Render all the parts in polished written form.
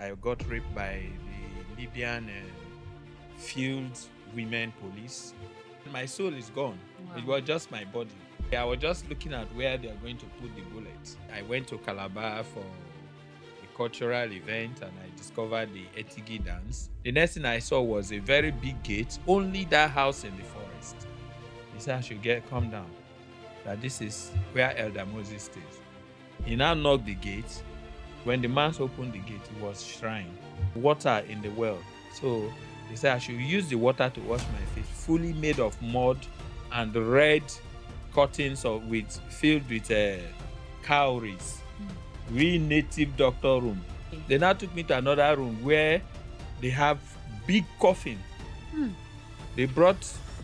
I got raped by the Libyan field women police. My soul is gone. Wow. It was just my body. I was just looking at where they are going to put the bullet. I went to Kalabari for a cultural event and I discovered the Etigi dance. The next thing I saw was a very big gate, only that house in the forest. He said I should come down, that this is where Elder Moses stays. He now knocked the gate. When the man opened the gate, it was shrine, water in the well. So he said I should use the water to wash my face, fully made of mud and red curtains filled with cowries. Real native doctor room. They now took me to another room where they have big coffin. They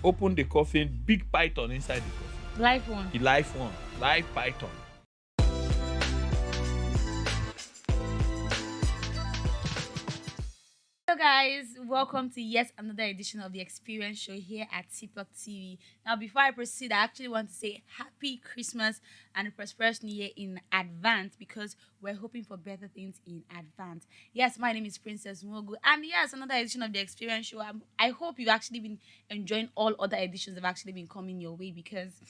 opened the coffin, big python inside the coffin. Life one. The live python. Hello guys, welcome to yet another edition of the Xperience show here at TikTok TV. Now before I proceed, I actually want to say happy Christmas and a prosperous new year in advance because we're hoping for better things in advance. Yes, my name is Princess Mogu and yes, another edition of the Xperience show. I hope you've actually been enjoying all other editions that have actually been coming your way because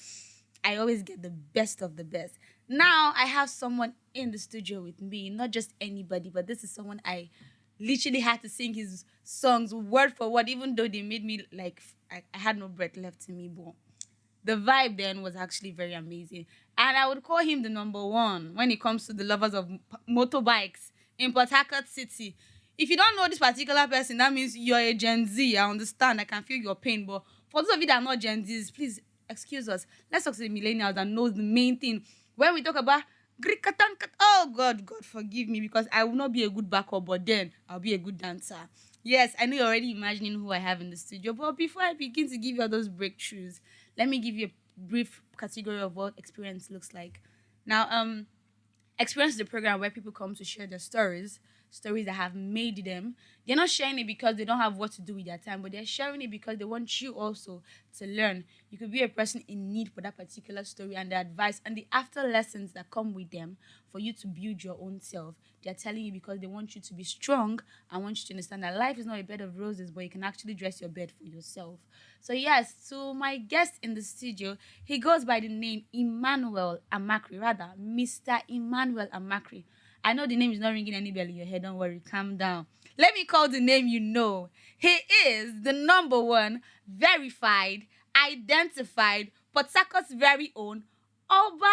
I always get the best of the best. Now I have someone in the studio with me, not just anybody, but this is someone I literally had to sing his songs word for word, even though they made me like I had no breath left in me. But the vibe then was actually very amazing, and I would call him the number one when it comes to the lovers of motorbikes in Port Harcourt City. If you don't know this particular person, that means you're a Gen Z. I understand. I can feel your pain, but for those of you that are not Gen Zs, please excuse us. Let's talk to the millennials that knows the main thing when we talk about GriKata. Oh God, God forgive me because I will not be a good backup, but then I'll be a good dancer. Yes, I know you're already imagining who I have in the studio, but before I begin to give you all those breakthroughs, let me give you a brief category of what Xperience looks like. Now, Xperience is a program where people come to share their stories that have made them. They're not sharing it because they don't have what to do with their time, but they're sharing it because they want you also to learn. You could be a person in need for that particular story and the advice and the after lessons that come with them for you to build your own self. They're telling you because they want you to be strong and want you to understand that life is not a bed of roses, but you can actually dress your bed for yourself. So yes, to my guest in the studio, he goes by the name Emmanuel Amakiri, rather Mr. Emmanuel Amakiri. I know the name is not ringing any bell in your head. Don't worry, calm down. Let me call the name you know. He is the number one verified, identified, Port Harcourt's very own Oba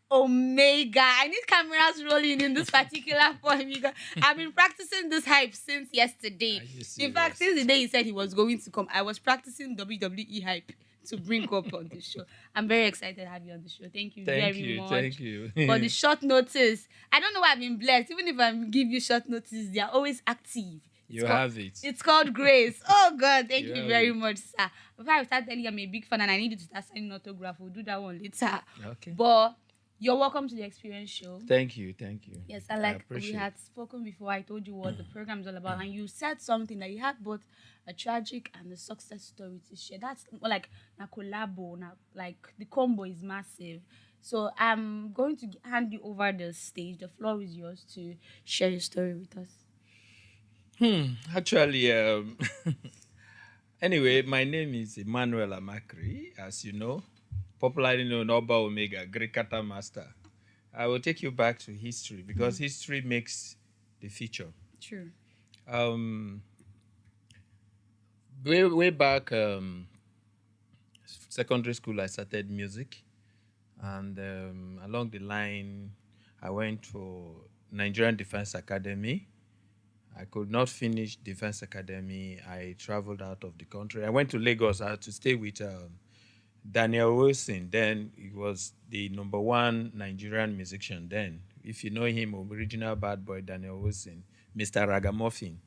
Omega. I need cameras rolling in this particular point because I've been practicing this hype since yesterday. In fact, since the day he said he was going to come, I was practicing WWE hype to bring up on the show. I'm very excited to have you on the show. Thank you very much. Thank you. For the short notice. I don't know why I've been blessed. Even if I give you short notice, they are always active. Have it. It's called grace. Oh God, thank you very it. much, sir. Before I start telling you I'm a big fan and I need you to start signing autograph, we'll do that one later. Okay. But you're welcome to the Xperience show. Thank you. Yes, and like we had spoken before, I told you what the program is all about, and you said something that you had both a tragic and a success story to share. That's more like a collabo, like the combo is massive. So I'm going to hand you over the stage. The floor is yours to share your story with us. Actually, anyway, my name is Emmanuel Amakiri, as you know, popularly known Oba Omega, GriKata Master. I will take you back to history because history makes the future. True. Way back, secondary school, I started music, and along the line, I went for Nigerian Defense Academy. I could not finish Defense Academy. I traveled out of the country. I went to Lagos. I had to stay with Daniel Wilson. Then he was the number one Nigerian musician then. If you know him, original bad boy Daniel Wilson, Mr. Ragamuffin.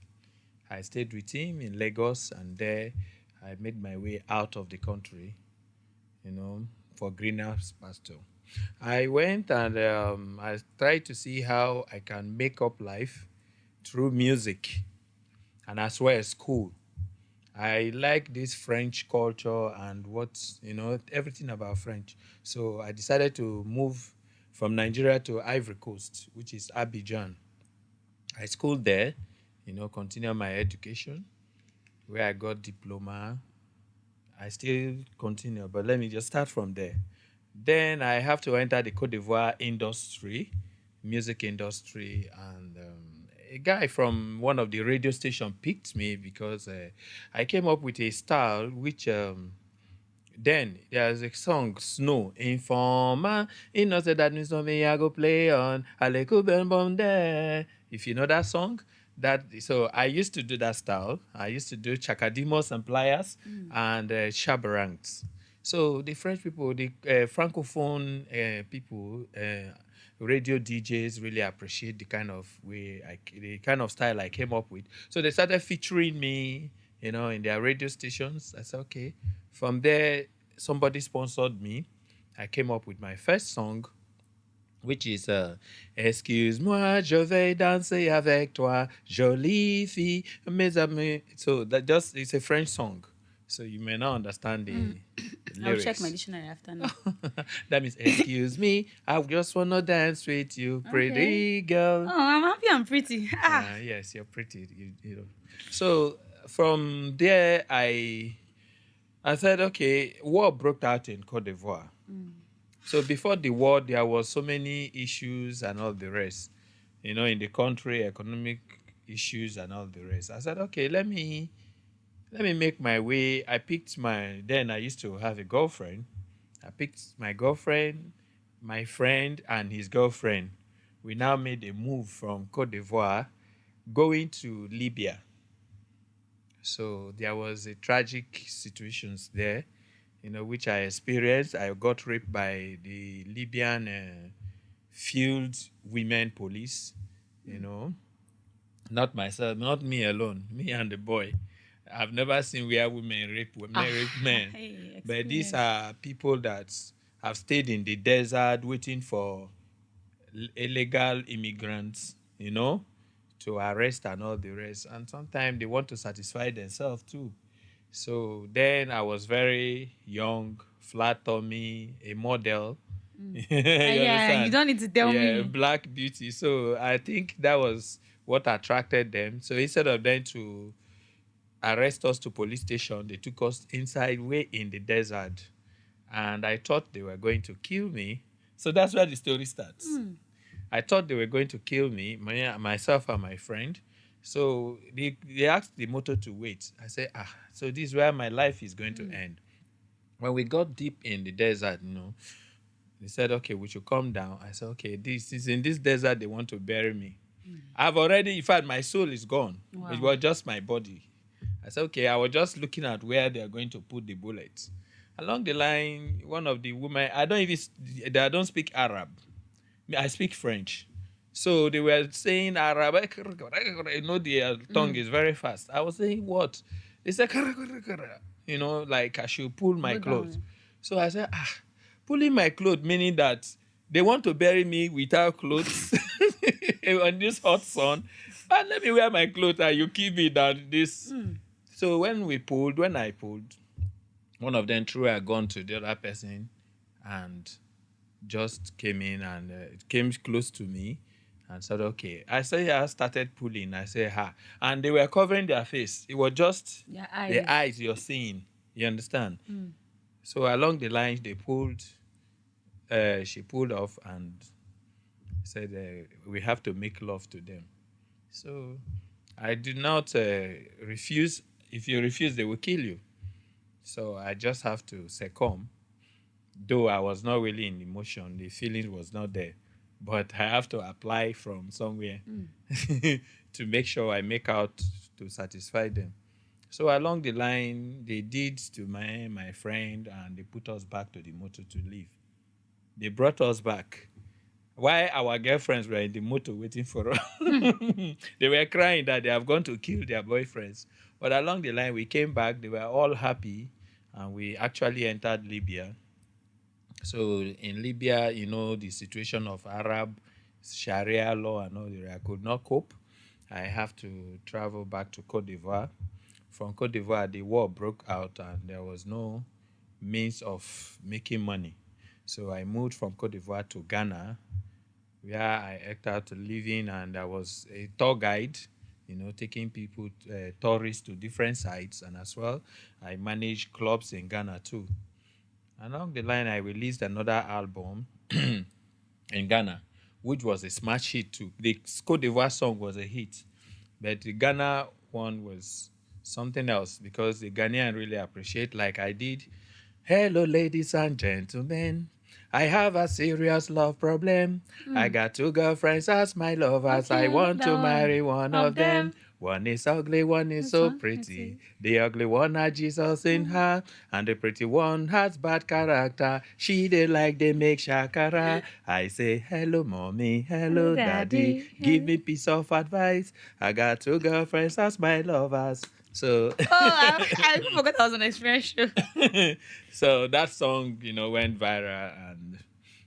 I stayed with him in Lagos, and there I made my way out of the country, for greener pasture. I went and I tried to see how I can make up life through music and as well as school. I like this French culture and everything about French. So I decided to move from Nigeria to Ivory Coast, which is Abidjan. I schooled there continue my education where I got diploma. I still continue, but let me just start from there. Then I have to enter the Cote d'Ivoire industry, music industry, and a guy from one of the radio station picked me because I came up with a style which then there's a song Snow Informer. You know say that means something I go play on Aleku Ben Bom there. If you know that song, that so I used to do that style. I used to do Chakadimos and Pliers and Shabarangs. So the French people, the francophone people, radio DJs really appreciate the kind of the kind of style I came up with. So they started featuring me, in their radio stations. I said, okay. From there, somebody sponsored me. I came up with my first song, which is Excuse-moi, je vais danser avec toi, jolie fille, mes amis. So that just it's a French song. So you may not understand the I'll check my lyrics. dictionary after now. That means, excuse me, I just wanna dance with you, Okay. pretty girl. Oh, I'm happy I'm pretty. Ah. Yes, you're pretty. So from there, I said, okay, war broke out in Cote d'Ivoire. So before the war, there was so many issues and all the rest, in the country, economic issues and all the rest. I said, okay, let me make my way. Then I used to have a girlfriend. I picked my girlfriend, my friend, and his girlfriend. We now made a move from Cote d'Ivoire going to Libya. So there was a tragic situations there, which I experienced. I got raped by the Libyan field women police, you know, not myself, not me alone, me and the boy. I've never seen where women rape women, Ah. rape men, Hey, but these experience. are people that have stayed in the desert waiting for illegal immigrants, to arrest and all the rest. And sometimes they want to satisfy themselves too. So then I was very young, flat tummy, a model. You Yeah, you understand? don't need to tell Yeah, me. black beauty. So I think that was what attracted them. So instead of them to arrest us to police station, they took us inside way in the desert. And I thought they were going to kill me. So that's where the story starts. I thought they were going to kill me, myself and my friend. So they asked the motor to wait. I said, so this is where my life is going to end. When we got deep in the desert, they said, okay, we should come down. I said, okay, this is in this desert, they want to bury me. I've already, in fact, my soul is gone. It Wow. was just my body. I said, okay, I was just looking at where they are going to put the bullets. Along the line, one of the women, I don't speak Arab. I speak French. So they were saying Arab, their tongue is very fast. I was saying, what? They said, like I should pull my Go clothes. down. So I said, pulling my clothes, meaning that they want to bury me without clothes on this hot sun. And let me wear my clothes and you keep me down this. So when I pulled, one of them threw a gun to the other person and just came in and it came close to me and said, okay. I said, I started pulling. I said, ha. And they were covering their face. It was just Your the eyes. eyes you're seeing. You understand? So along the lines, she pulled off and said, we have to make love to them. So I did not refuse. If you refuse, they will kill you. So I just have to succumb. Though I was not really in emotion, the feeling was not there. But I have to apply from somewhere to make sure I make out to satisfy them. So along the line, they did to my friend and they put us back to the motor to leave. They brought us back. While our girlfriends were in the motor waiting for us, they were crying that they have gone to kill their boyfriends. But along the line, we came back. They were all happy, and we actually entered Libya. So in Libya, the situation of Arab Sharia law and all that, I could not cope. I have to travel back to Cote d'Ivoire. From Cote d'Ivoire, the war broke out and there was no means of making money. So I moved from Cote d'Ivoire to Ghana, where I acted out living and I was a tour guide, taking people, tourists to different sites, and as well, I manage clubs in Ghana too. Along the line, I released another album in Ghana, which was a smash hit too. The Cote d'Ivoire song was a hit, but the Ghana one was something else because the Ghanaian really appreciate, like I did. Hello, ladies and gentlemen. I have a serious love problem. I got two girlfriends as my lovers. I Okay, want to down marry one of of them. them. One is ugly, one is This so one, pretty. pretty. The ugly one has Jesus in her, and the pretty one has bad character. She they like they make shakara. I say, hello, mommy, Hello, hello, daddy. daddy. Give Hello. me piece of advice. I got two girlfriends as my lovers. So Oh, I even forgot I was on Xperience show. so that song, went viral, and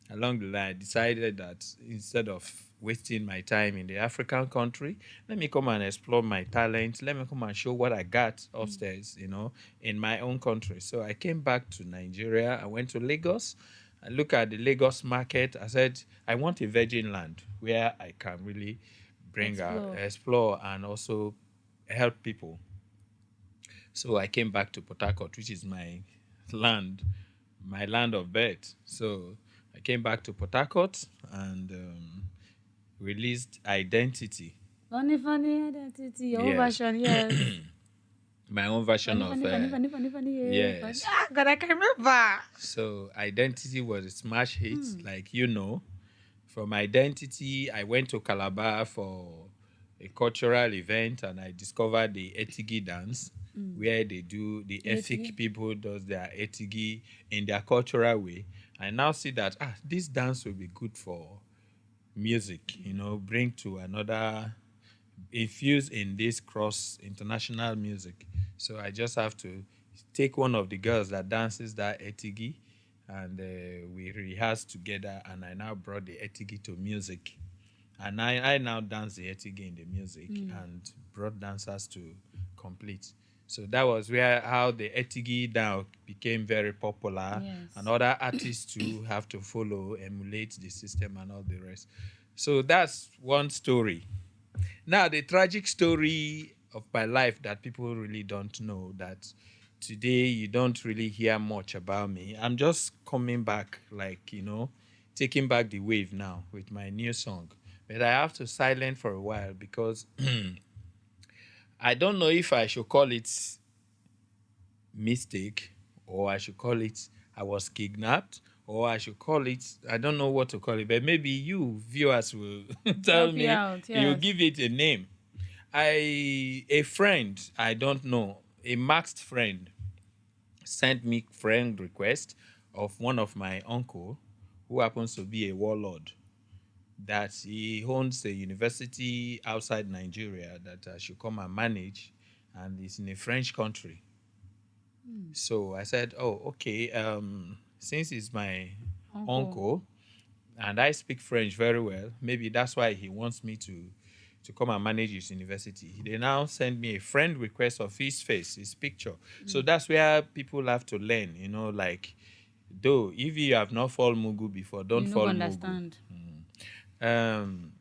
along the line, I decided that instead of wasting my time in the African country, let me come and explore my talent. Let me come and show what I got upstairs, in my own country. So I came back to Nigeria. I went to Lagos. I look at the Lagos market. I said, I want a virgin land where I can really bring out, Explore. explore, and also help people. So I came back to Port Harcourt, which is land, my land of birth. So I came back to Port Harcourt and released Identity. Funny, funny identity. Your own Yes, version, yes. my own version Funny, of funny, funny, funny, funny, funny, yeah. Funny. yes. Ah, God, I can remember. So Identity was a smash hit, like From Identity, I went to Calabar for a cultural event, and I discovered the Etigi dance, where they do the Efik Lately. people does their Etigi in their cultural way. I now see that this dance will be good for music, bring to another, infuse in this cross international music. So I just have to take one of the girls that dances that etigi, and we rehearsed together, and I now brought the etigi to music. And I now dance the etigi in the music and brought dancers to complete. So that was where how the etigi now became very popular, and Yes. other artists too have to follow, emulate the system, and all the rest. So that's one story. Now, the tragic story of my life that people really don't know, that today you don't really hear much about me. I'm just coming back, like, taking back the wave now with my new song. But I have to silent for a while because I don't know if I should call it mistake, or I should call it I was kidnapped, or I should call it, I don't know what to call it, but maybe you viewers will tell Help you me, out, you yes. give it a name. A friend, I don't know, a maxed friend sent me friend request of one of my uncle who happens to be a warlord, that he owns a university outside Nigeria that I should come and manage, and it's in a French country. So I said, oh, okay, since he's my Uncle. uncle and I speak French very well, maybe that's why he wants me to come and manage his university. They now send me a friend request of his face, his picture. So that's where people have to learn, like, though, if you have not fall Mugu before, don't You no go fall Mugu. understand. Um,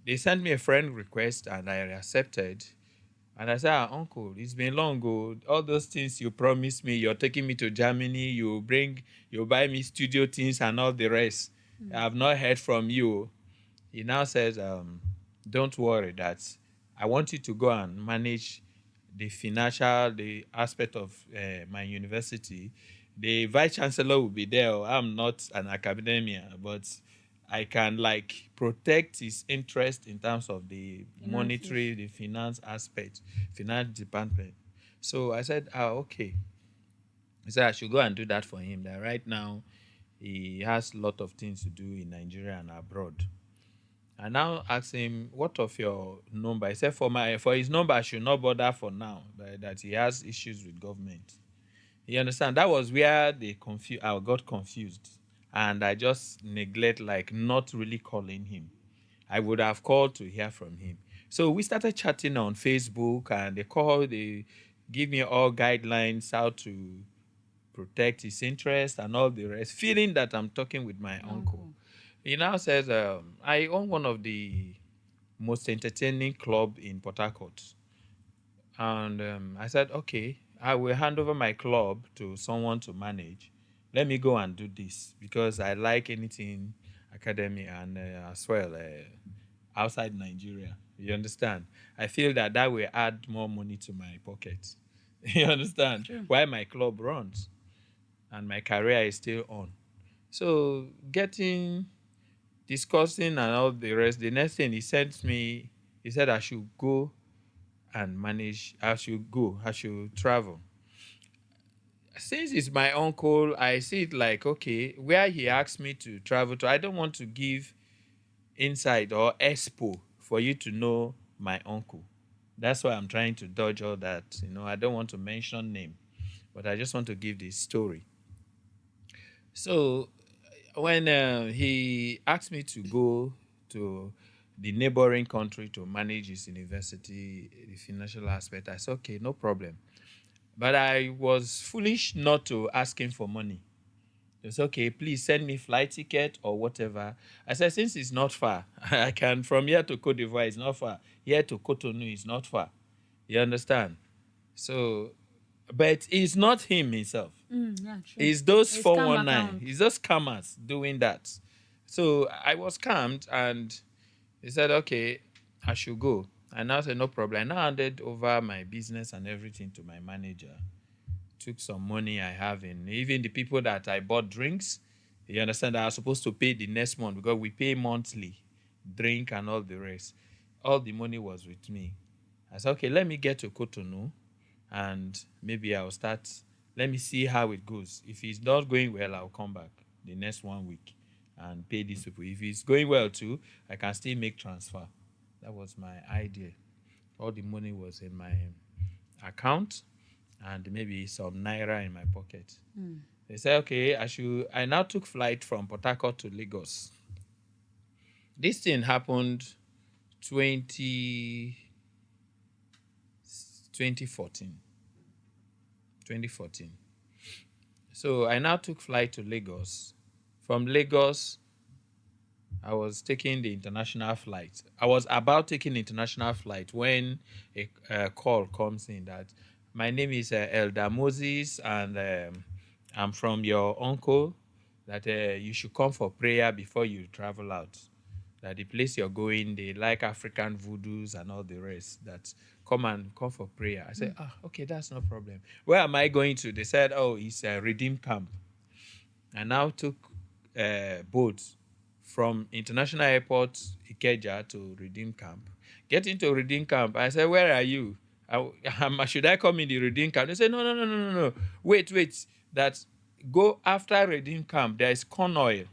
they sent me a friend request and I accepted. And I said, Uncle, it's been long ago. All those things you promised me, you're taking me to Germany, you buy me studio things and all the rest. I've not heard from you. He now says, don't worry, that I want you to go and manage the aspect of my university. The vice chancellor will be there. I'm not an academia, but I can like protect his interest in terms of the Finances. monetary, the finance aspect, finance department. So I said, okay. He said I should go and do that for him. That right now he has a lot of things to do in Nigeria and abroad. I now asked him, "What of your number?" He said, "For his number, I should not bother for now. That he has issues with government." You understand? That was where I got confused, and I just neglect, like, not really calling him. I would have called to hear from him. So we started chatting on Facebook, and they give me all guidelines how to protect his interest and all the rest, feeling that I'm talking with my uncle. Uncle. He now says, I own one of the most entertaining club in Port Harcourt. And I said, okay, I will hand over my club to someone to manage. Let me go and do this because I like anything academy and as well outside Nigeria. You understand? I feel that that will add more money to my pocket. You understand? True. Why my club runs and my career is still on. So discussing and all the rest. The next thing he sent me, he said I should go and manage. I should travel. Since it's my uncle, I see it like, okay, where he asked me to travel to, I don't want to give insight or expo for you to know my uncle. That's why I'm trying to dodge all that. I don't want to mention name, but I just want to give this story. So when he asked me to go to the neighboring country to manage his university, the financial aspect, I said, okay, no problem. But I was foolish not to ask him for money. It's okay, please send me flight ticket or whatever. I said, since it's not far, I can, from here to Cote d'Ivoire is not far. Here to Cotonou is not far. You understand? So, but it's not him himself. Yeah, true. It's those A scam 419. account. It's those scammers doing that. So I was calmed and he said, okay, I should go. And I said, no problem. I now handed over my business and everything to my manager. Took some money I have in, even the people that I bought drinks, you understand, that I was supposed to pay the next month because we pay monthly, drink and all the rest. All the money was with me. I said, okay, let me get to Cotonou and maybe I'll start. Let me see how it goes. If it's not going well, I'll come back the next 1 week and pay these people. If it's going well too, I can still make transfer. That was my idea. All the money was in my account and maybe some naira in my pocket. They said, okay, I now took flight from Port Harcourt to Lagos. This thing happened 20, 2014. 2014. So I now took flight to Lagos. From Lagos, I was taking the international flight. I was about taking the international flight when a call comes in that my name is Elder Moses and I'm from your uncle, that you should come for prayer before you travel out. That the place you're going, they like African voodoos and all the rest. That come for prayer. I said, okay, that's no problem. Where am I going to? They said, oh, it's a Redeem Camp. I now took boat from International Airport Ikeja to Redeem Camp. Getting to Redeem Camp, I said, "Where are you? Should I come in the Redeem Camp?" They said, "No, no, no, no, no, no. Wait, wait. That go after Redeem Camp. There is corn oil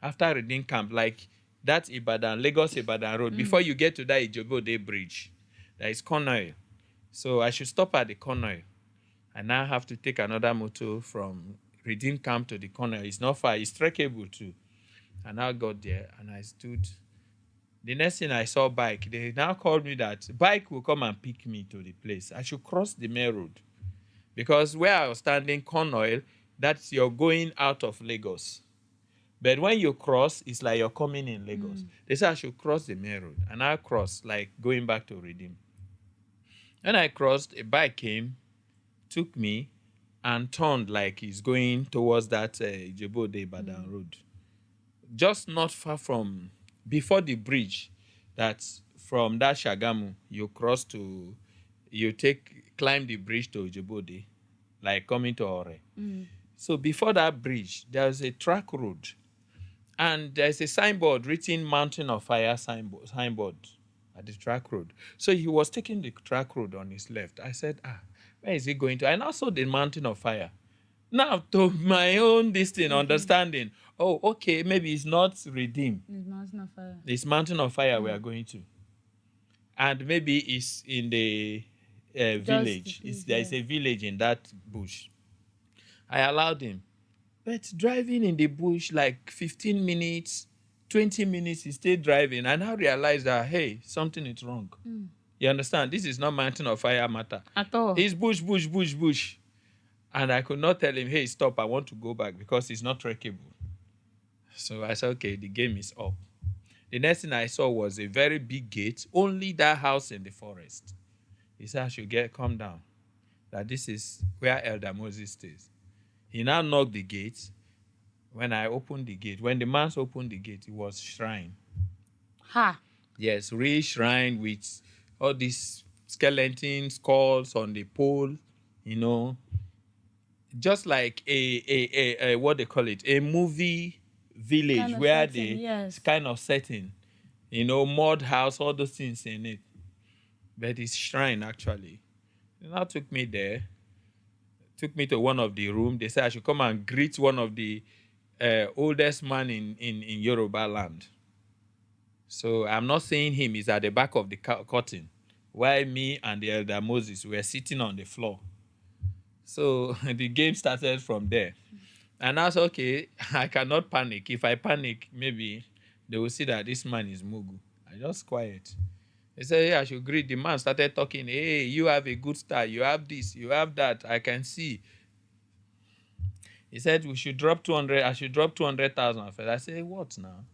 after Redeem Camp, like that Ibadan, Lagos Ibadan Road. Before you get to that Ijebode Bridge, there is corn oil. So I should stop at the corn oil. I now have to take another motor from Redeem Camp to the corner. It's not far. It's trackable too." And I got there and I stood. The next thing I saw bike. They now called me that bike will come and pick me to the place. I should cross the main road. Because where I was standing, corn oil, that's you're going out of Lagos. But when you cross, it's like you're coming in Lagos. They said I should cross the main road. And I crossed, like going back to Redeem. When I crossed, a bike came, took me, and turned like he's going towards that Ijebode Ibadan road. Just not far from, before the bridge, that's from that Shagamu, climb the bridge to Ijebode, like coming to Ore. So before that bridge, there's a track road. And there's a signboard written Mountain of Fire signboard at the track road. So he was taking the track road on his left. I said, where is he going to? I now saw the Mountain of Fire. Now, to my own understanding, oh, okay, maybe it's not Redeem. It's Mountain of Fire. It's Mountain of Fire we are going to. And maybe it's in the village. There's a village in that bush. I allowed him. But driving in the bush like 15 minutes, 20 minutes, he stayed driving. And I realized that, hey, something is wrong. You understand? This is not Mountain of Fire matter. At all. It's bush, bush, bush, bush. And I could not tell him, hey, stop, I want to go back because it's not trackable. So I said, okay, the game is up. The next thing I saw was a very big gate, only that house in the forest. He said I should come down, that this is where Elder Moses stays. He now knocked the gate. When I opened the gate, when the man opened the gate, it was shrine. Ha. Yes, real shrine with all these skeleton skulls on the pole, you know, just like a what they call it, a movie village Kind of where setting, they yes. kind of setting, mud house, all those things in it. But it's shrine actually. They now took me there, took me to one of the room. They said I should come and greet one of the oldest man in Yoruba land. So I'm not saying him. He's at the back of the curtain, while me and the elder Moses were sitting on the floor. So the game started from there. And I said, okay, I cannot panic. If I panic, maybe they will see that this man is Mugu. I just quiet. They said, yeah, I should greet. The man started talking. Hey, you have a good style. You have this. You have that. I can see. He said we should drop 200. I should drop 200,000 first. I said, what now?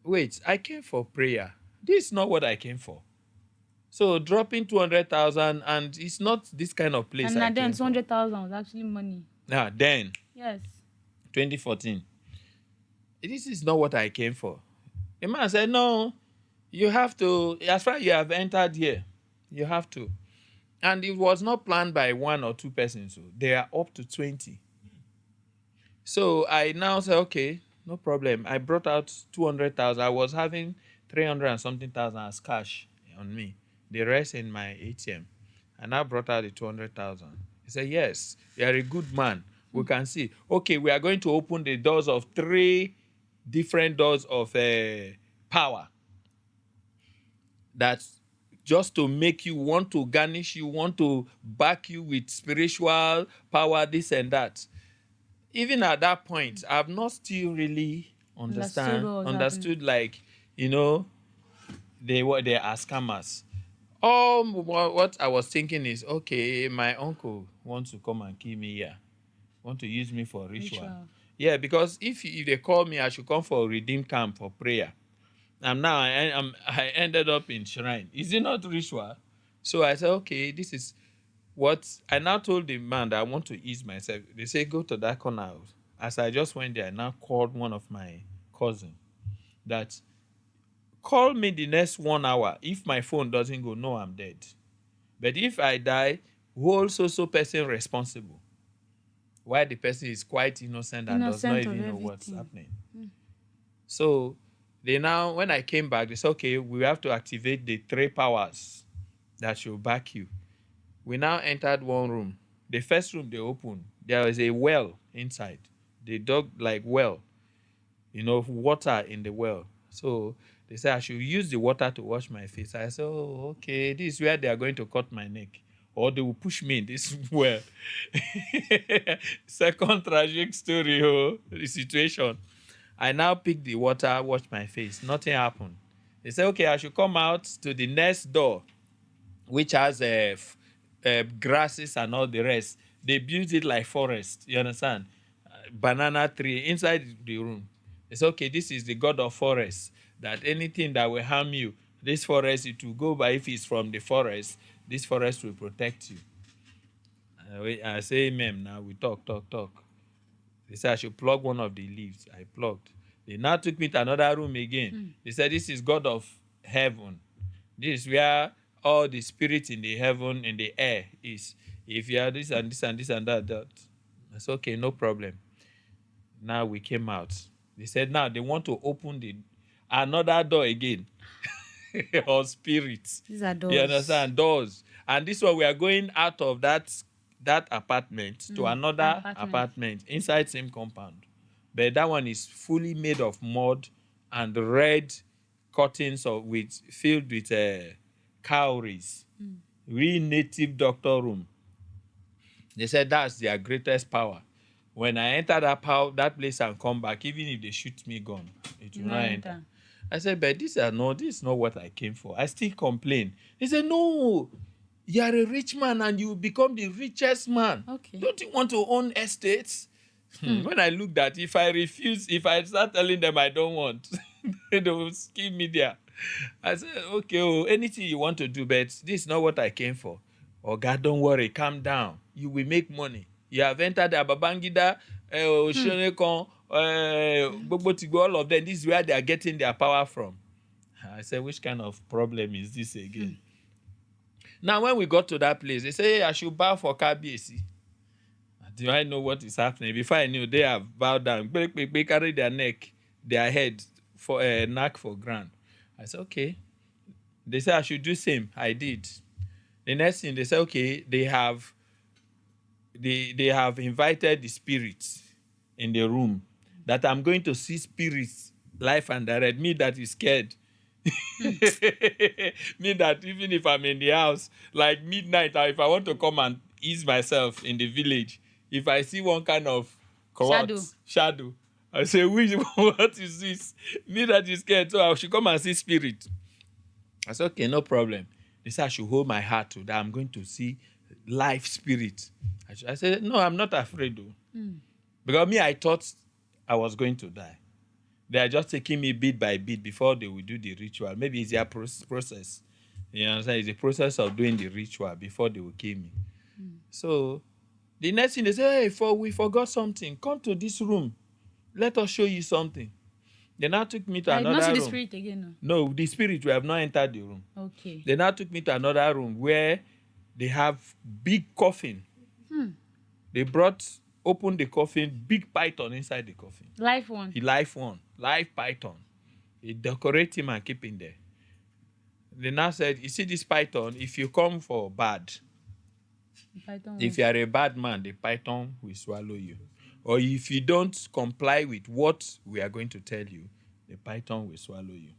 Wait, I came for prayer. This is not what I came for. So dropping 200,000, and it's not this kind of place And I then came for. 200,000 was actually money. Then Yes. 2014. This is not what I came for. The man said, no, you have to, as far as you have entered here, you have to. And it was not planned by one or two persons. So they are up to 20. So I now say, okay, no problem. I brought out 200,000. I was having 300 and something thousand as cash on me. The rest in my ATM. And I brought out the 200,000. He said, yes, you are a good man. We can see. Okay, we are going to open the doors of 3 different doors of power. That's just to make you want to garnish you, want to back you with spiritual power, this and that. Even at that point, I've not still really understood like, they are scammers. What I was thinking is, okay, my uncle wants to come and kill me here, want to use me for ritual. Yeah, because if they call me, I should come for a redeem camp for prayer. And now I ended up in shrine. Is it not ritual? So I said, okay, this is what I now told the man that I want to ease myself. They say, go to that corner. As I just went there, I now called one of my cousin that call me the next 1 hour. If my phone doesn't go, no, I'm dead. But if I die, hold so person responsible. Why the person is quite innocent and does not even know what's happening. So they now, when I came back, they said, okay, we have to activate the 3 powers that should back you. We now entered one room. The first room they opened, there was a well inside. They dug like well, water in the well. So they said I should use the water to wash my face. I said, oh, okay, this is where they are going to cut my neck. Or they will push me in this well. Second tragic story, the situation. I now picked the water, washed my face. Nothing happened. They said, okay, I should come out to the next door, which has grasses and all the rest. They built it like forest, you understand? Banana tree inside the room. It's okay, this is the god of forest, that anything that will harm you, this forest, it will go by. If it's from the forest, this forest will protect you. I say amen. Now we talk. They said I should plug one of the leaves. I plugged. They now took me to another room again. They said, this is god of heaven. This is where all the spirit in the heaven, in the air is. If you are this and this and this and that. That's okay, no problem. Now we came out. They said now they want to open another door again. Or spirits. These are doors. You understand? Doors. And this one, we are going out of that apartment to another apartment inside same compound. But that one is fully made of mud and red curtains filled with cowries. Real native doctor room. They said that's their greatest power. When I enter that place and come back, even if they shoot me gun, it will not enter. I said, but this is not what I came for. I still complain. They said, no, you are a rich man and you become the richest man. Okay. Don't you want to own estates? When I looked at, if I refuse, if I start telling them I don't want, They will give me there. I said, okay, oh, anything you want to do, but this is not what I came for. Oh God, don't worry, calm down. You will make money. You have entered Ababangida, Oshonekon, Gbogbotigbo, all of them. This is where they are getting their power from. I said, which kind of problem is this again? Now, when we got to that place, they say, hey, I should bow for KBC. Do I know what is happening? Before I knew, they have bowed down. They carry their neck, their head, for neck for ground. I said, okay. They said I should do same. I did. The next thing, they said, okay, they have invited the spirits in the room, that I'm going to see spirits life and direct. Me that is scared. Me that even if I'm in the house, like midnight, or if I want to come and ease myself in the village, if I see one kind of shadow, I say, which what is this? Me that is scared, so I should come and see spirit. I said, okay, no problem. They said I should hold my heart to that. I'm going to see life spirit. I said, no, I'm not afraid though. Because me, I thought I was going to die. They are just taking me bit by bit before they will do the ritual. Maybe it's their process. You understand? It's the process of doing the ritual before they will kill me. So the next thing they say, hey, we forgot something. Come to this room. Let us show you something. They now took me to I did not another see the room. spirit again. No, the spirit, we have not entered the room. Okay. They now took me to another room where they have big coffin. They opened the coffin, big python inside the coffin. Life one. The live python. They decorate him and keep him there. They now said, you see this python, if you come for bad, if you are a bad man, the python will swallow you. Or if you don't comply with what we are going to tell you, the python will swallow you.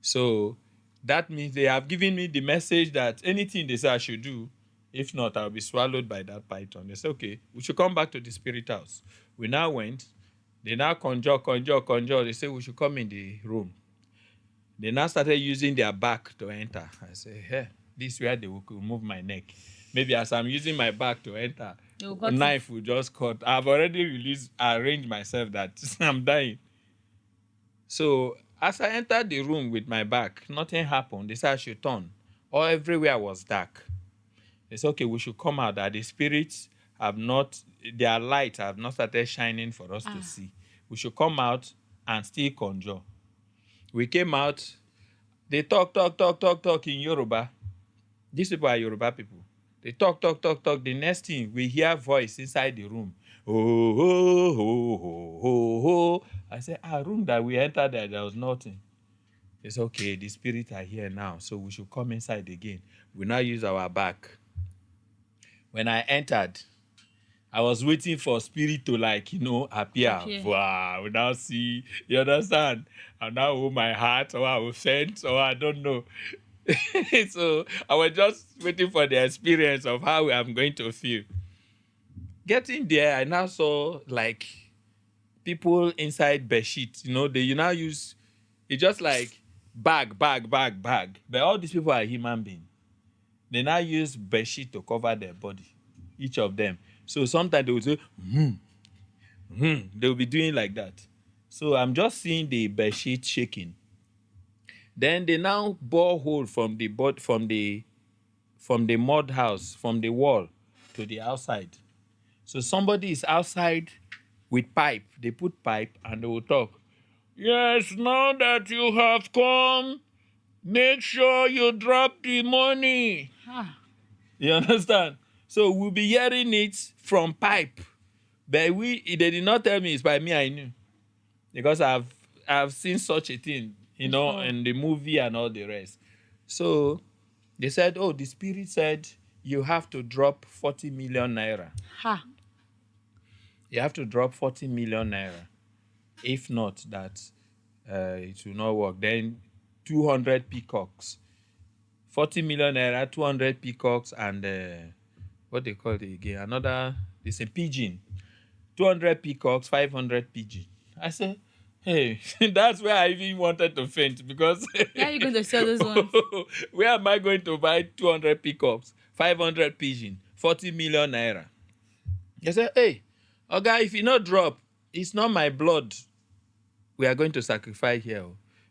So that means they have given me the message that anything they say I should do, if not, I'll be swallowed by that python. They said, okay, we should come back to the spirit house. We now went. They now conjure. They say we should come in the room. They now started using their back to enter. I say, hey, this is where they will remove my neck. Maybe as I'm using my back to enter, a knife will just cut. I've already arranged myself that I'm dying. So as I entered the room with my back, nothing happened. They said I should turn. All everywhere was dark. They said, okay, we should come out, that the spirits their lights have not started shining for us to see. We should come out and still conjure. We came out. They talk in Yoruba. These people are Yoruba people. They talk. The next thing, we hear voice inside the room. Oh, oh, oh, oh, oh, oh. I said, room that we entered there was nothing. It's okay, the spirits are here now, so we should come inside again. We now use our back. When I entered, I was waiting for spirit to appear. Wow, we now see, you understand? I now hold my heart, or I will faint, or I don't know. So I was just waiting for the experience of how I'm going to feel. Getting there, I now saw people inside bedsheet. They now use it's just like bag. But all these people are human beings. They now use bedsheet to cover their body, each of them. So sometimes they will say, they will be doing like that. So I'm just seeing the bedsheet shaking. Then they now bore hole from the mud house, from the wall to the outside. So somebody is outside with pipe. They put pipe and they will talk. Yes, now that you have come, make sure you drop the money. You understand? So we'll be hearing it from pipe. But they did not tell me it's by me, I knew. Because I've seen such a thing, in the movie and all the rest. So they said, the spirit said you have to drop 40 million naira. You have to drop 40 million naira. If not, that it will not work. Then 200 peacocks. 40 million naira, 200 peacocks, and what they call it again? It's a pigeon. 200 peacocks, 500 pigeon. I said, hey, that's where I even wanted to faint, because where are you going to sell those ones? Where am I going to buy 200 peacocks, 500 pigeon, 40 million naira? I said, hey, Oga, if you not drop, it's not my blood we are going to sacrifice here.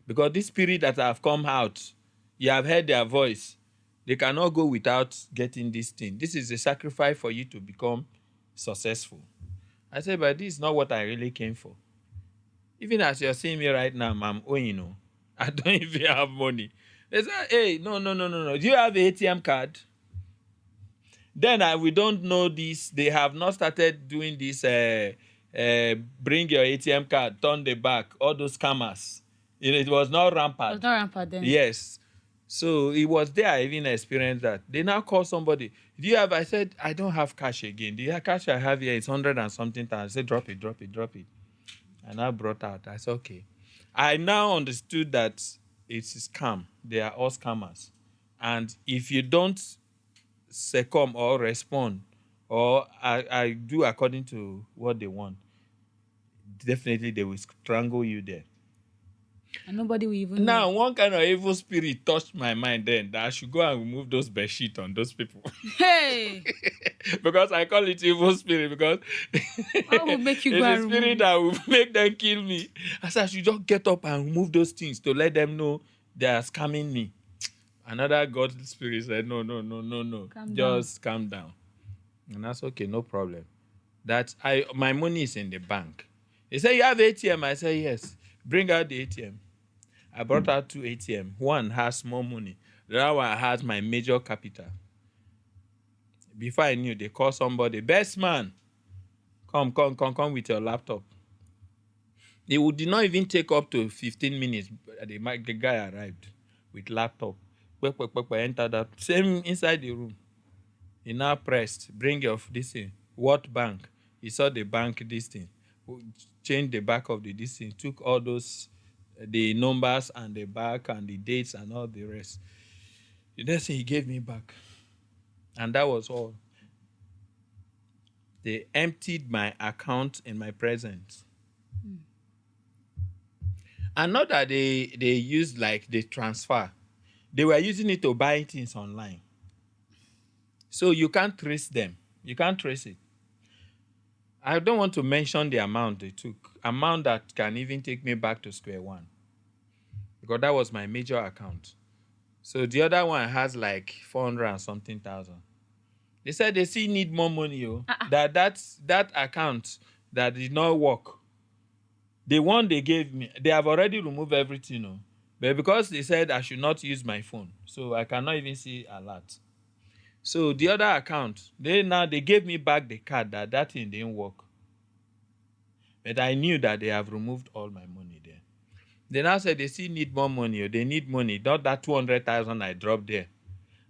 Because this spirit that have come out, you have heard their voice. They cannot go without getting this thing. This is a sacrifice for you to become successful. I said, but this is not what I really came for. Even as you're seeing me right now, I'm owing. I don't even have money. They said, hey, no, no, no, no, no. Do you have an ATM card? Then we don't know this. They have not started doing this. Bring your ATM card, turn the back. All those scammers. It was not It was rampant. not rampant then. Yes. So it was there I even experienced that. They now call somebody. Do you have? I said I don't have cash again. The cash I have here is 100 and something thousand. I said drop it, drop it, drop it. And I brought out. I said okay. I now understood that it's a scam. They are all scammers. And if you don't succumb or respond or I do according to what they want, definitely they will strangle you there. And nobody will even Now, know. one kind of evil spirit touched my mind then that I should go and remove those bed sheet on those people. Hey! Because I call it evil spirit because What would make you go it's a and remove spirit it? that will make them kill me. I said I should just get up and remove those things to let them know they are scamming me. Another God spirit said, no, no, no, no, no. Calm down. Just calm down. And that's okay, no problem. That my money is in the bank. He said, you have ATM? I said, yes. Bring out the ATM. I brought out 2 ATM. One has small money. The other one has my major capital. Before I knew, they called somebody, best man, come with your laptop. It did not even take up to 15 minutes. The guy arrived with laptop. Entered that same inside the room. He now pressed, bring your this thing. What bank? He saw the bank this thing. Changed the back of the this thing. Took all those the numbers and the back and the dates and all the rest. The next thing he gave me back. And that was all. They emptied my account in my presence. And not that they used like the transfer. They were using it to buy things online. So you can't trace them. You can't trace it. I don't want to mention the amount they took. Amount that can even take me back to square one. Because that was my major account. So the other one has like 400 and something thousand. They said they still need more money. That account that did not work. The one they gave me, they have already removed everything. But because they said I should not use my phone, so I cannot even see alert. So the other account, they gave me back the card that thing didn't work. But I knew that they have removed all my money there. They now said they still need more money, or they need money, not that 200,000 I dropped there.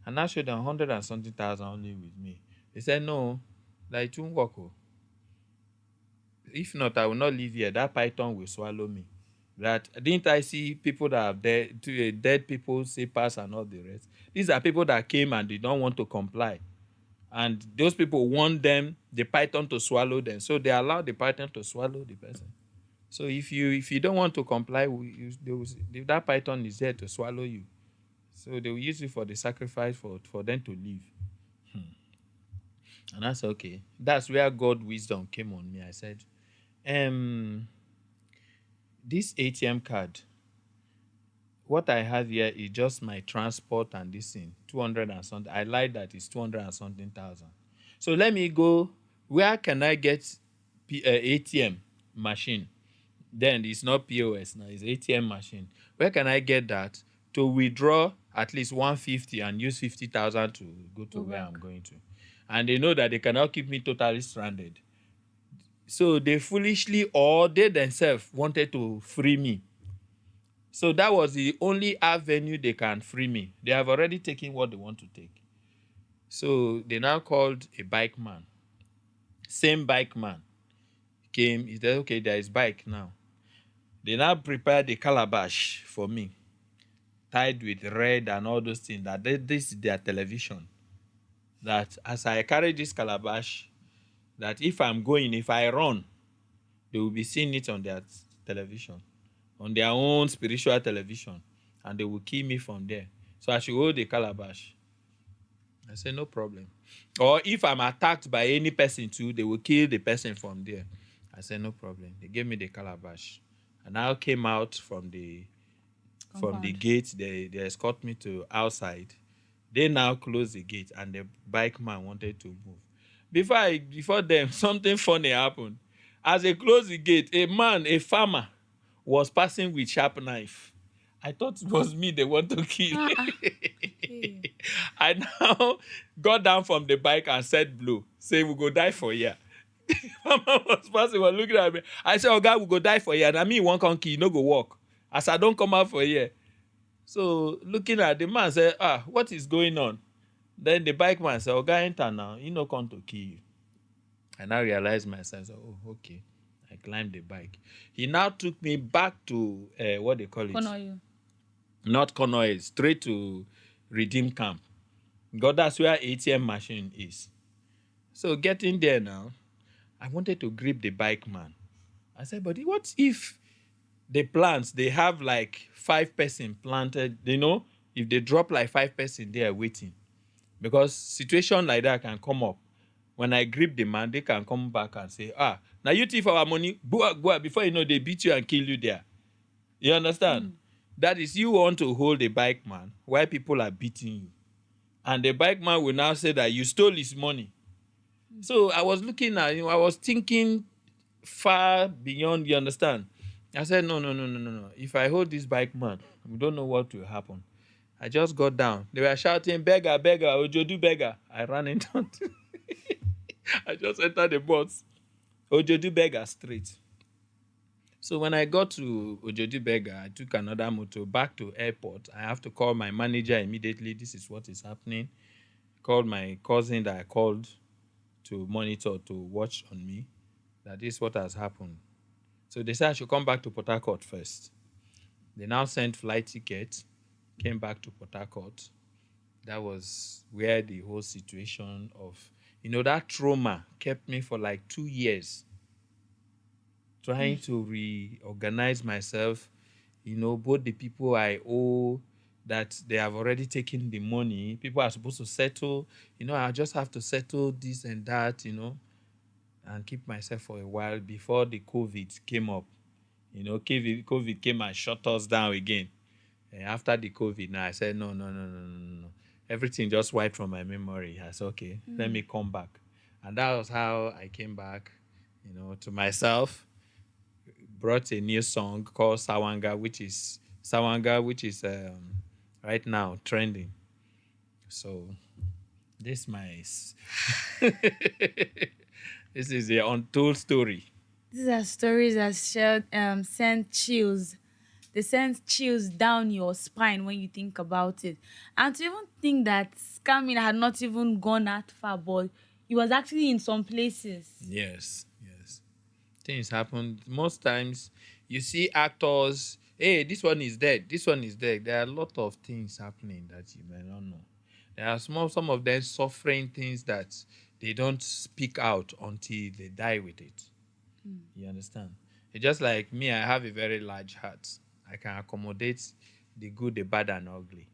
And I showed them 100 and something thousand only with me. They said, no, that it won't work. If not, I will not live here. That python will swallow me. That didn't I see people that have dead people, pass and all the rest? These are people that came and they don't want to comply. And those people want the python to swallow them. So they allow the python to swallow the person. So if you don't want to comply, that python is there to swallow you. So they will use it for the sacrifice for them to live. And that's okay. That's where God wisdom came on me. I said, this ATM card, what I have here is just my transport and this thing, 200 and something. I lied that it's 200 and something thousand. So let me go, where can I get ATM machine? Then it's not POS now, it's ATM machine. Where can I get that to withdraw at least 150 and use 50,000 to go to where I'm going to? And they know that they cannot keep me totally stranded. So they foolishly or they themselves wanted to free me. So that was the only avenue they can free me. They have already taken what they want to take. So they now called a bike man. Same bike man came. He said, okay, there is bike now. They now prepared the calabash for me, tied with red and all those things. That this is their television. That as I carry this calabash, that if I'm going, if I run, they will be seeing it on their television, on their own spiritual television, and they will kill me from there. So I should hold the calabash. I said, no problem. Or if I'm attacked by any person too, they will kill the person from there. I said, no problem. They gave me the calabash. And I came out from the Compound. gate. They escort me to outside. They now close the gate, and the bike man wanted to move. Before them, something funny happened. As they closed the gate, a farmer, was passing with sharp knife. I thought it was me they want to kill. Ah. Hey. I now got down from the bike and said blue, say we go die for here. Mama was passing, was looking at me. I said, oh God, we go die for here. And me one can kill, no go walk. As I don't come out for here. So looking at the man said, what is going on? Then the bike man said, oh God, enter now. He no come to kill you. I now realized myself, so, oh, okay. I climbed the bike. He now took me back to what they call it, Corner you. not Connoy, straight to Redeem Camp. God, that's where ATM machine is. So getting there now, I wanted to grip the bike man. I said, but what if the plants, they have like 5 person planted, if they drop like 5 person there waiting, because situation like that can come up. When I grip the man, they can come back and say, now you thief our money, go, before you know, they beat you and kill you there. You understand? That is, you want to hold a bike man while people are beating you. And the bike man will now say that you stole his money. So I was looking at, I was thinking far beyond, you understand? I said, no, no, no, no, no, no. If I hold this bike man, we don't know what will happen. I just got down. They were shouting, beggar, beggar, Ojodu beggar. I ran into I just entered the bus. Ojodu beggar straight. So when I got to Ojodu beggar, I took another motor back to airport. I have to call my manager immediately. This is what is happening. Called my cousin that I called to monitor, to watch on me, that this is what has happened. So they said I should come back to Port Harcourt first. They now sent flight tickets, came back to Port Harcourt. That was where the whole situation of, that trauma kept me for like 2 years, trying to reorganize myself. Both the people I owe, that they have already taken the money. People are supposed to settle. I just have to settle this and that, and keep myself for a while before the COVID came up. COVID came and shut us down again. And after the COVID, now I said, no, no, no, no, no, no. Everything just wiped from my memory. I said, okay, let me come back. And that was how I came back, to myself. Brought a new song called Sawanga, which is right now trending. So this my this is the untold story. These are stories that send chills. They send chills down your spine when you think about it. And to even think that scamming had not even gone that far, but it was actually in some places. Yes, yes. Things happen. Most times you see actors, hey, this one is dead, this one is dead. There are a lot of things happening that you may not know. There are some of them suffering things that they don't speak out until they die with it. You understand? It's just like me, I have a very large heart. I can accommodate the good, the bad, and ugly.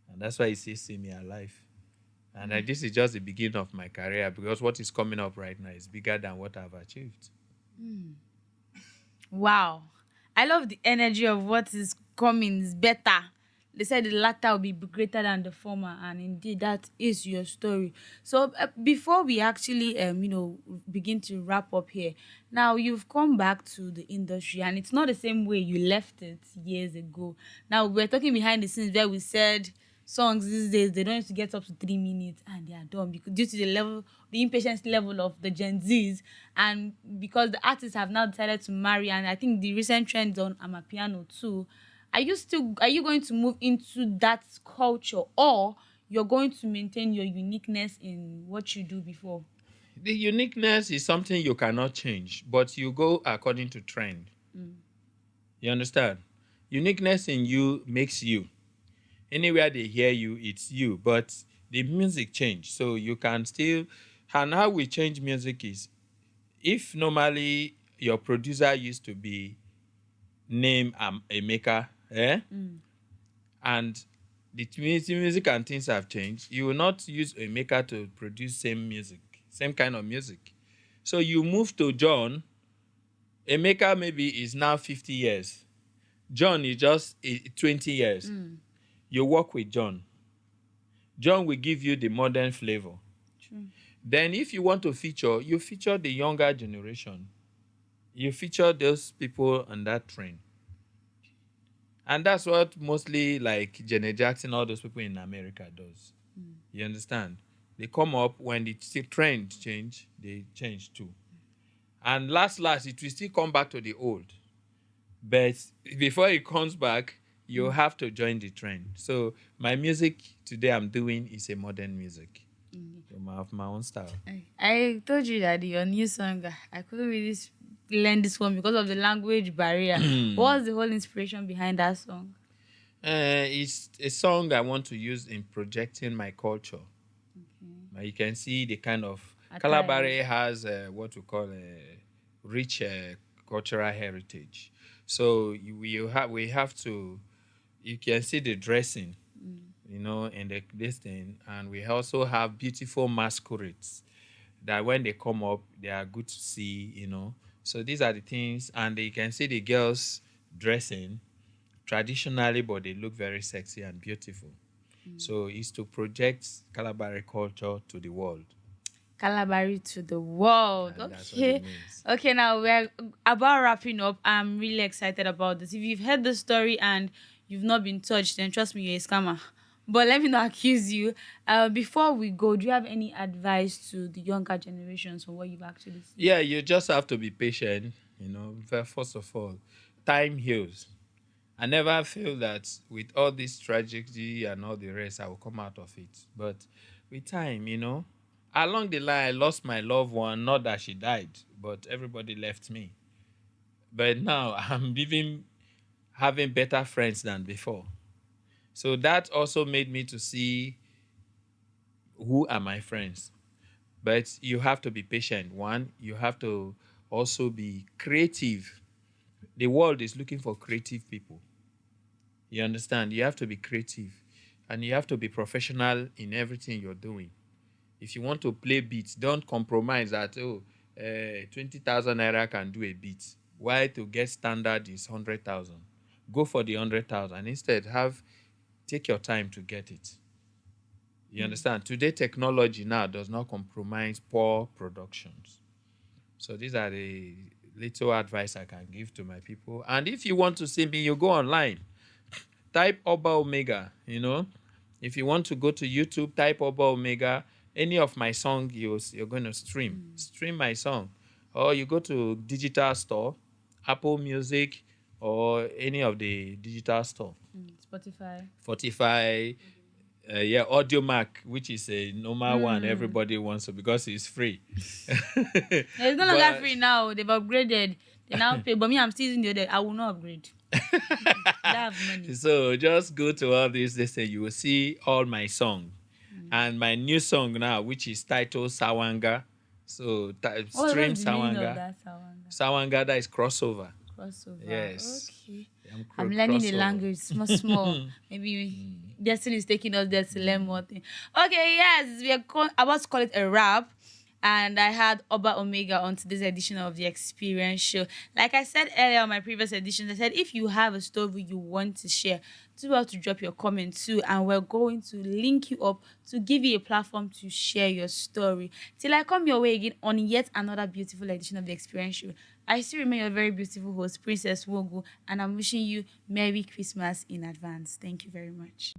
And that's why you see me alive. And this is just the beginning of my career, because what is coming up right now is bigger than what I've achieved. Wow. I love the energy of what is coming is better. They said the latter will be greater than the former, and indeed that is your story. So before we actually begin to wrap up here, now you've come back to the industry, and it's not the same way you left it years ago. Now we're talking behind the scenes where we said songs these days they don't need to get up to 3 minutes and they are done, because due to the impatience level of the Gen Zs, and because the artists have now decided to marry, and I think the recent trend on Amapiano too. Are you going to move into that culture, or you're going to maintain your uniqueness in what you do before? The uniqueness is something you cannot change, but you go according to trend. You understand? Uniqueness in you makes you. Anywhere they hear you, it's you. But the music change, so you can still. And how we change music is, if normally your producer used to be name a maker, and the music and things have changed, you will not use a maker to produce same music, same kind of music. So you move to John, Emeka maybe is now 50 years. John is just 20 years. You work with John. John will give you the modern flavor. True. Then if you want to feature, you feature the younger generation. You feature those people on that train. And that's what mostly like Janet Jackson, all those people in America does. You understand? They come up when the trend change, they change too. And last, it will still come back to the old. But before it comes back, you have to join the trend. So my music today I'm doing is a modern music. I have my own style. I told you that your new song, I couldn't really learn this one because of the language barrier. What was the whole inspiration behind that song? It's a song I want to use in projecting my culture. You can see the kind of Attire. Kalabari has what we call a rich cultural heritage. So we have to. You can see the dressing, and this thing, and we also have beautiful masquerades that when they come up, they are good to see. So these are the things, and you can see the girls dressing traditionally, but they look very sexy and beautiful. So it's to project Kalabari culture to the world. Kalabari to the world. And that's what it Okay. means. Okay, now we're about wrapping up. I'm really excited about this. If you've heard the story and you've not been touched, then trust me, you're a scammer. But let me not accuse you. Before we go, do you have any advice to the younger generations on what you've actually seen? Yeah, you just have to be patient. First of all, time heals. I never feel that with all this tragedy and all the rest, I will come out of it. But with time, along the line, I lost my loved one. Not that she died, but everybody left me. But now I'm even having better friends than before. So that also made me to see who are my friends. But you have to be patient. One, you have to also be creative. The world is looking for creative people. You understand? You have to be creative and you have to be professional in everything you're doing. If you want to play beats, don't compromise that, 20,000 naira can do a beat. Why to get standard is 100,000? Go for the 100,000. Instead, take your time to get it. You understand? Today, technology now does not compromise poor productions. So these are the little advice I can give to my people. And if you want to see me, you go online. Type Oba Omega. If you want to go to YouTube, type Oba Omega. Any of my song you're going to stream my song. Or you go to digital store, Apple Music, or any of the digital store. Spotify, Audio Mac, which is a normal one everybody wants to because it's free. It's no longer free now. They've upgraded. They now pay. But me, I'm still using the other. I will not upgrade. I have money. So just go to all this. They say you will see all my song, and my new song now, which is titled Sawanga. So stream What's the meaning of Sawanga. that Sawanga? Sawanga, that is crossover. Crossover. Yes. Okay. I'm learning the language small. Maybe Destiny is taking us there to learn more things. Okay, yes, we are about to call it a wrap. And I had Oba Omega on today's edition of the Xperience Show. Like I said earlier on my previous editions, I said if you have a story you want to share, do well to drop your comment too, and we're going to link you up to give you a platform to share your story. Till I come your way again on yet another beautiful edition of the Xperience Show, I still remain your very beautiful host, Princess Wogu, and I'm wishing you Merry Christmas in advance. Thank you very much.